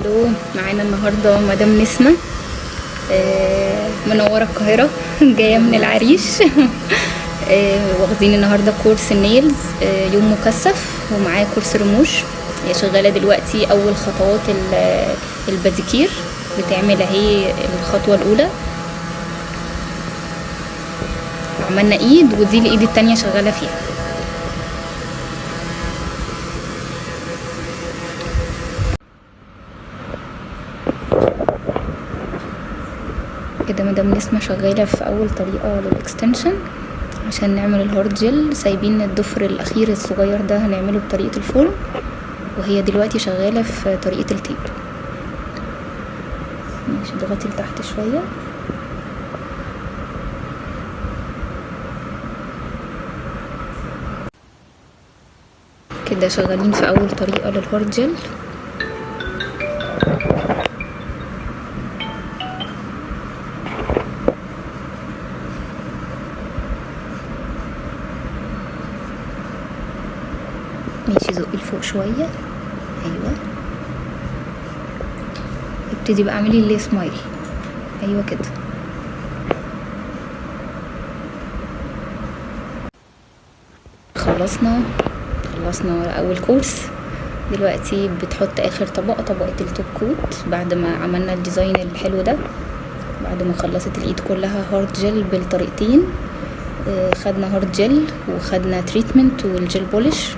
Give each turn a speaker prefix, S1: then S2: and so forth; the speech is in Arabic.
S1: الو، معانا النهارده مدام نسمة منورة القاهرة جاية من العريش. واخدين النهارده كورس النيلز، يوم مكثف ومعاه كورس رموش. هي شغالة دلوقتي أول خطوات الباديكير، بتعمل اهي الخطوة الأولى. عملنا ايد ودي الايد التانية شغالة فيها. كده مدام نسمة شغالة في أول طريقة للإكستنشن عشان نعمل الهارد جل. سايبين الضفر الأخير الصغير ده هنعمله بطريقة الفورم، وهي دلوقتي شغالة في طريقة التيب. ماشي، ضغطي لتحت شوية. كده شغالين في أول طريقة للهارد جل. ماشي، زقي لفوق شوية. ايوه، ابتدي بقى اعملي اللي سمايل. ايوه كده. خلصنا اول كورس. دلوقتي بتحط اخر طبقة التوب كوت بعد ما عملنا الديزاين الحلو ده. بعد ما خلصت الايد كلها هارد جل بالطريقتين، خدنا هارد جل وخدنا تريتمنت والجل بولش.